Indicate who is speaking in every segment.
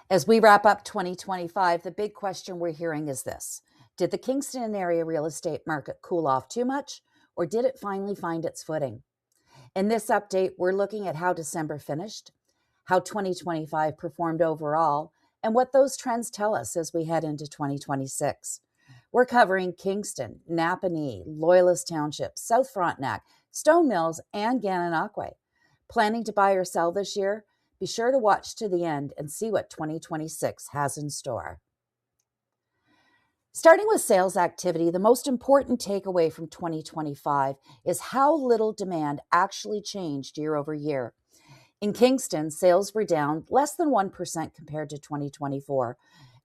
Speaker 1: As we wrap up 2025, the big question we're hearing is this: did the Kingston area real estate market cool off too much, or did it finally find its footing? In this update, we're looking at how December finished, how 2025 performed overall, and what those trends tell us as we head into 2026. We're covering Kingston, Napanee, Loyalist Township, South Frontenac, Stone Mills, and Gananoque. Planning to buy or sell this year? Be sure to watch to the end and see what 2026 has in store. Starting with sales activity, the most important takeaway from 2025 is how little demand actually changed year over year. In Kingston, sales were down less than 1% compared to 2024,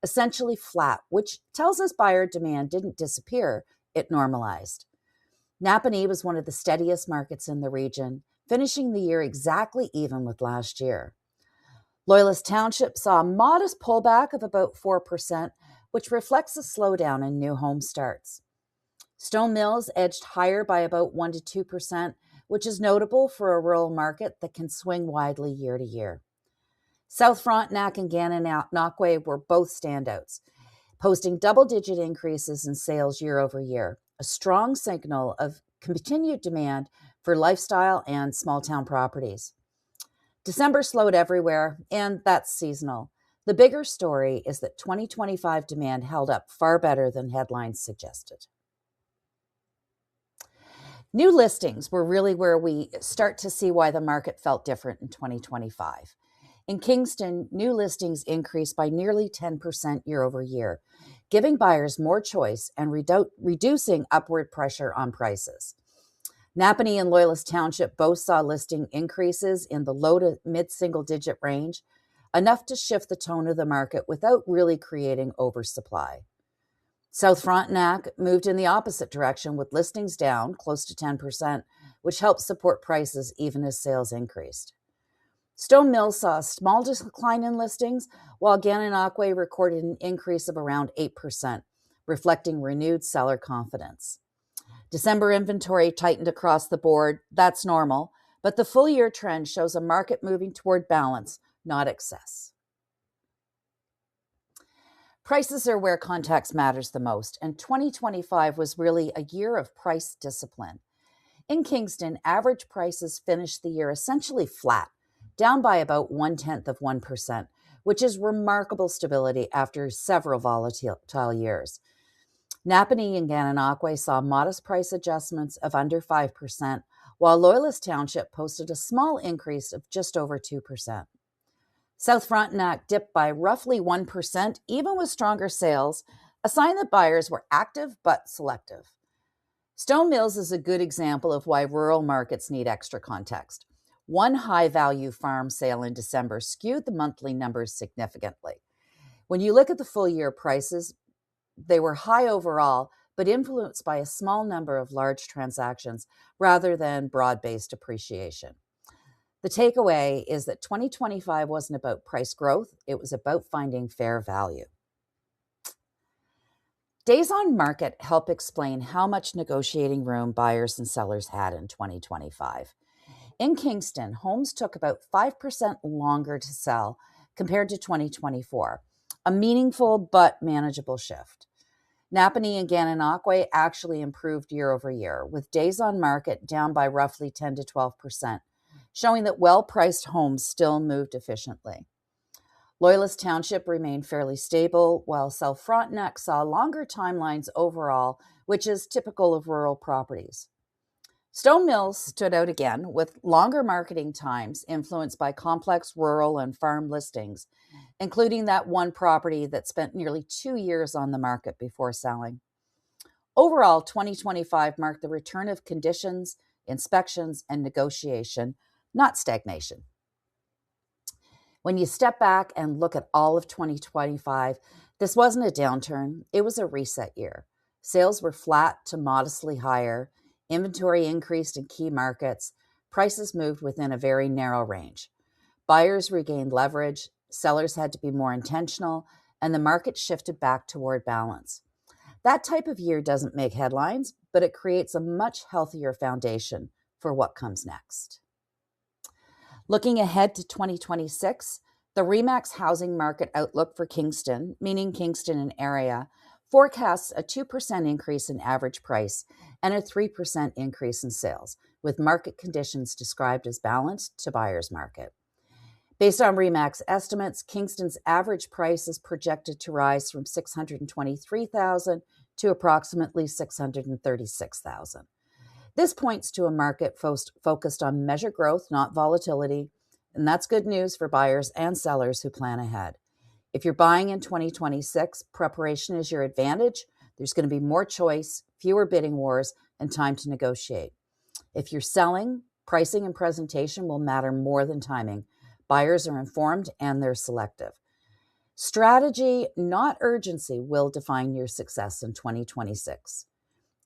Speaker 1: essentially flat, which tells us buyer demand didn't disappear, it normalized. Napanee was one of the steadiest markets in the region, finishing the year exactly even with last year. Loyalist Township saw a modest pullback of about 4%, which reflects a slowdown in new home starts. Stone Mills edged higher by about 1 to 2%, which is notable for a rural market that can swing widely year to year. South Frontenac and Gananoque were both standouts, posting double-digit increases in sales year over year, a strong signal of continued demand for lifestyle and small-town properties. December slowed everywhere, and that's seasonal. The bigger story is that 2025 demand held up far better than headlines suggested. New listings were really where we start to see why the market felt different in 2025. In Kingston, new listings increased by nearly 10% year over year, giving buyers more choice and reducing upward pressure on prices. Napanee and Loyalist Township both saw listing increases in the low to mid-single digit range, enough to shift the tone of the market without really creating oversupply. South Frontenac moved in the opposite direction with listings down close to 10%, which helped support prices even as sales increased. Stone Mills saw a small decline in listings, while Gananoque recorded an increase of around 8%, reflecting renewed seller confidence. December inventory tightened across the board. That's normal, but the full year trend shows a market moving toward balance, not excess. Prices are where context matters the most, and 2025 was really a year of price discipline. In Kingston, average prices finished the year essentially flat, down by about 0.1%, which is remarkable stability after several volatile years. Napanee and Gananoque saw modest price adjustments of under 5%, while Loyalist Township posted a small increase of just over 2%. South Frontenac dipped by roughly 1%, even with stronger sales, a sign that buyers were active but selective. Stone Mills is a good example of why rural markets need extra context. One high-value farm sale in December skewed the monthly numbers significantly. When you look at the full-year prices, they were high overall, but influenced by a small number of large transactions rather than broad-based appreciation. The takeaway is that 2025 wasn't about price growth, it was about finding fair value. Days on market help explain how much negotiating room buyers and sellers had in 2025. In Kingston, homes took about 5% longer to sell compared to 2024, a meaningful but manageable shift. Napanee and Gananoque actually improved year over year, with days on market down by roughly 10 to 12%, showing that well-priced homes still moved efficiently. Loyalist Township remained fairly stable, while South Frontenac saw longer timelines overall, which is typical of rural properties. Stone Mills stood out again, with longer marketing times influenced by complex rural and farm listings, including that one property that spent nearly 2 years on the market before selling. Overall, 2025 marked the return of conditions, inspections, and negotiation, not stagnation. When you step back and look at all of 2025, this wasn't a downturn, it was a reset year. Sales were flat to modestly higher, inventory increased in key markets, prices moved within a very narrow range. Buyers regained leverage, sellers had to be more intentional, and the market shifted back toward balance. That type of year doesn't make headlines, but it creates a much healthier foundation for what comes next. Looking ahead to 2026, The REMAX housing market outlook for Kingston, meaning Kingston and area, forecasts a 2% increase in average price and a 3% increase in sales, with market conditions described as balanced to buyer's market. Based on REMAX estimates, Kingston's average price is projected to rise from $623,000 to approximately $636,000. This points to a market focused on measured growth, not volatility, and that's good news for buyers and sellers who plan ahead. If you're buying in 2026, preparation is your advantage. There's going to be more choice, fewer bidding wars, and time to negotiate. If you're selling, pricing and presentation will matter more than timing. Buyers are informed and they're selective. Strategy, not urgency, will define your success in 2026.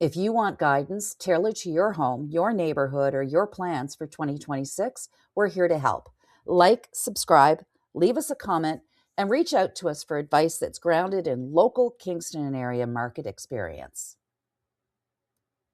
Speaker 1: If you want guidance tailored to your home, your neighborhood, or your plans for 2026, we're here to help. Like, subscribe, leave us a comment, and reach out to us for advice that's grounded in local Kingston area market experience.